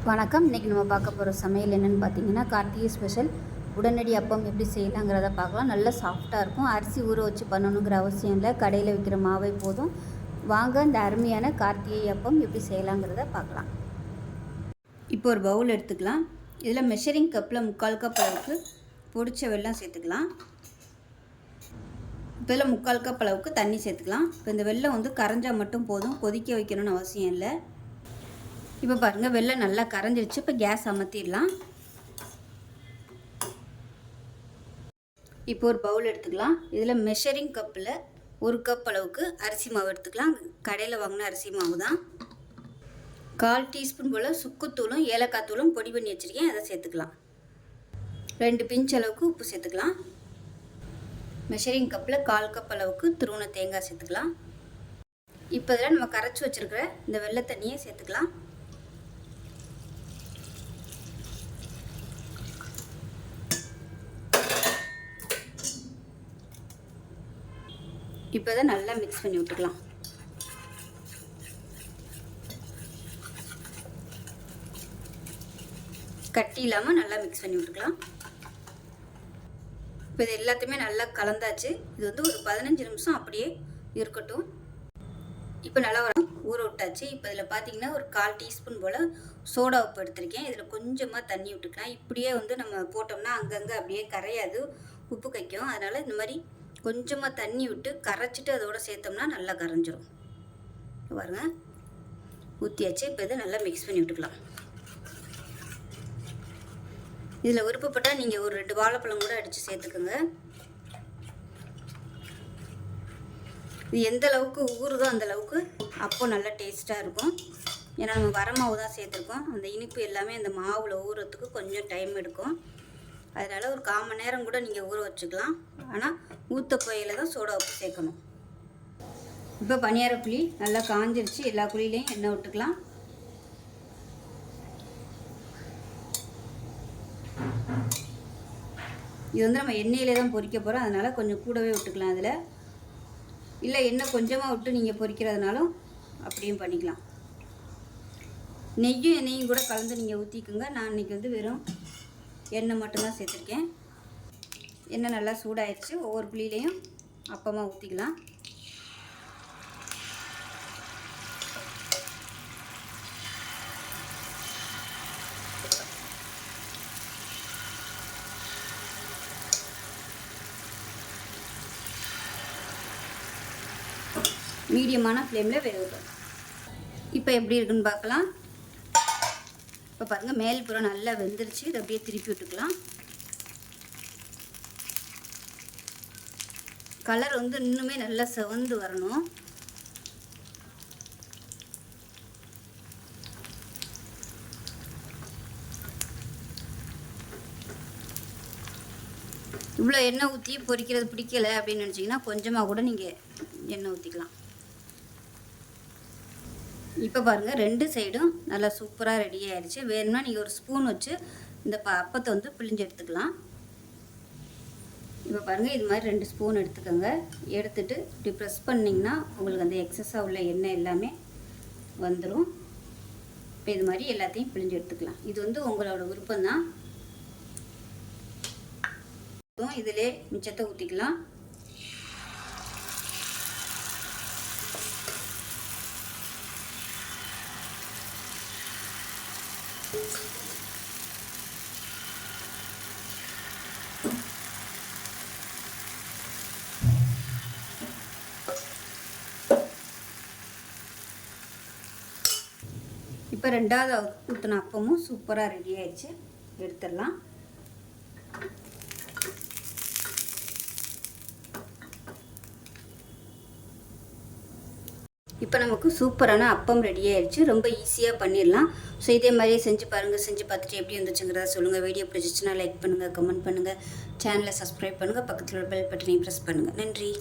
வணக்கம். இன்றைக்கி நம்ம பார்க்க போகிற சமையல் என்னென்னு பார்த்தீங்கன்னா, கார்த்திகை ஸ்பெஷல் உடனடி அப்பம் எப்படி செய்யலாங்கிறத பார்க்கலாம். நல்லா சாஃப்டாக இருக்கும். அரிசி ஊற வச்சு பண்ணணுங்கிற அவசியம் இல்லை. கடையில் விற்கிற மாவை போதும். வாங்க இந்த அருமையான கார்த்திகை அப்பம் எப்படி செய்யலாங்கிறத பார்க்கலாம். இப்போ ஒரு பவுல் எடுத்துக்கலாம். இதில் மெஷரிங் கப்பில் 3/4 கப் அளவுக்கு பொடிச்ச வெல்லம் சேர்த்துக்கலாம். இப்போ இதில் 3/4 கப் அளவுக்கு தண்ணி சேர்த்துக்கலாம். இப்போ இந்த வெல்லம் கரைஞ்சால் மட்டும் போதும், கொதிக்க வைக்கணும்னு அவசியம் இல்லை. இப்போ பாருங்கள், வெல்லம் நல்லா கரைஞ்சிருச்சு. இப்போ கேஸ் அமர்த்திடலாம். இப்போ ஒரு பவுல் எடுத்துக்கலாம். இதில் மெஷரிங் கப்பில் 1 கப் அளவுக்கு அரிசி மாவு எடுத்துக்கலாம். கடையில் வாங்கின அரிசி மாவு தான். 1/4 டீஸ்பூன் போல் சுக்குத்தூளும் ஏலக்காய் தூளும் பொடி பண்ணி வச்சுருக்கேன், அதை சேர்த்துக்கலாம். 2 பிஞ்ச் அளவுக்கு உப்பு சேர்த்துக்கலாம். மெஷரிங் கப்பில் 1/4 கப் அளவுக்கு துருவன தேங்காய் சேர்த்துக்கலாம். இப்போ இதில் நம்ம கரைச்சி வச்சுருக்கிற இந்த வெள்ளை தண்ணியை சேர்த்துக்கலாம். இப்போ இதை நல்லா மிக்ஸ் பண்ணி விட்டுக்கலாம். கட்டி இல்லாமல் நல்லா மிக்ஸ் பண்ணி விட்டுக்கலாம். இப்போ இது எல்லாத்தையுமே நல்லா கலந்தாச்சு. இது ஒரு 15 நிமிஷம் அப்படியே இருக்கட்டும். இப்போ நல்லா ஊற விட்டாச்சு. இப்போ இதில் பார்த்தீங்கன்னா ஒரு 1/4 டீஸ்பூன் போல் சோடா உப்பு எடுத்திருக்கேன். இதில் கொஞ்சமாக தண்ணி விட்டுக்கலாம். இப்படியே நம்ம போட்டோம்னா அங்கங்கே அப்படியே கரையாது, உப்பு கைக்கும். அதனால் இந்த மாதிரி கொஞ்சமாக தண்ணி விட்டு கரைச்சிட்டு அதோடு சேர்த்தோம்னா நல்லா கரைஞ்சிரும். பாருங்கள், ஊற்றியாச்சு. இப்போ இதை நல்லா மிக்ஸ் பண்ணி விட்டுக்கலாம். இதில் விருப்பப்பட்டால் நீங்கள் ஒரு 2 வாழைப்பழம் கூட அடித்து சேர்த்துக்குங்க. இது எந்த அளவுக்கு ஊறுதோ அந்த அளவுக்கு அப்போ நல்லா டேஸ்ட்டாக இருக்கும். ஏன்னா நம்ம வரமாவு தான் சேர்த்துருக்கோம். அந்த இனிப்பு எல்லாமே அந்த மாவில் ஊறுறதுக்கு கொஞ்சம் டைம் எடுக்கும். அதனால் ஒரு 1/4 மணி நேரம் கூட நீங்கள் ஊற வச்சுக்கலாம். ஆனால் ஊற்ற புகையில் தான் சோடா உப்பு சேர்க்கணும். இப்போ பனியார புளி நல்லா காஞ்சிருச்சு. எல்லா குழியிலையும் எண்ணெய் விட்டுக்கலாம். இது நம்ம எண்ணெயிலே தான் பொரிக்க போகிறோம். அதனால் கொஞ்சம் கூடவே விட்டுக்கலாம். அதில் இல்லை எண்ணெய் கொஞ்சமாக விட்டு நீங்கள் பொரிக்கிறதுனாலும் அப்படியும் பண்ணிக்கலாம். நெய்யும் எண்ணெயும் கூட கலந்து நீங்கள் ஊற்றிக்குங்க. நான் இன்றைக்கி வெறும் எண்ணெய் மட்டும்தான் சேர்த்துருக்கேன். எண்ணெய் நல்லா சூடாயிடுச்சு. ஒவ்வொரு புளியிலையும் அப்பமாக ஊற்றிக்கலாம். மீடியமான ஃப்ளேமில் வேகட்டும். இப்போ எப்படி இருக்குன்னு பார்க்கலாம். இப்போ பாருங்கள், மேல் புறம் நல்லா வெந்துருச்சு. இதை அப்படியே திருப்பி விட்டுக்கலாம். கலர் இன்னுமே நல்லா செவந்து வரணும். இவ்வளோ எண்ணெய் ஊற்றி பொரிக்கிறது பிடிக்கலை அப்படின்னு நினச்சிங்கன்னா கொஞ்சமாக கூட நீங்கள் எண்ணெய் ஊற்றிக்கலாம். இப்போ பாருங்கள், 2 சைடும் நல்லா சூப்பராக ரெடி ஆகிடுச்சு. வேணும்னா நீங்கள் ஒரு ஸ்பூன் வச்சு இந்த அப்பத்தை பிழிஞ்சு எடுத்துக்கலாம். இப்போ பாருங்கள், இது மாதிரி 2 ஸ்பூன் எடுத்துக்கோங்க. எடுத்துகிட்டு இப்படி ப்ரெஸ் பண்ணிங்கன்னா உங்களுக்கு அந்த எக்ஸஸாக உள்ள எண்ணெய் எல்லாமே வந்துடும். இப்போ இது மாதிரி எல்லாத்தையும் பிழிஞ்சு எடுத்துக்கலாம். இது உங்களோட விருப்பம்தான். இதிலே மிச்சத்தை ஊற்றிக்கலாம். இப்போ 2வது ஊற்றின அப்பமும் சூப்பராக ரெடி ஆயிடுச்சு. எடுத்துடலாம். இப்போ நமக்கு சூப்பரான அப்பம் ரெடி ஆயிடுச்சு. ரொம்ப ஈஸியாக பண்ணிடலாம். ஸோ இதே மாதிரியே செஞ்சு பாருங்கள். செஞ்சு பார்த்துட்டு எப்படி இருந்துச்சுங்கிறத சொல்லுங்கள். வீடியோ பிடிச்சிச்சுன்னா லைக் பண்ணுங்கள், கமெண்ட் பண்ணுங்கள், சேனலை சப்ஸ்கிரைப் பண்ணுங்கள், பக்கத்தில் பெல் பட்டனையும் ப்ரெஸ் பண்ணுங்கள். நன்றி.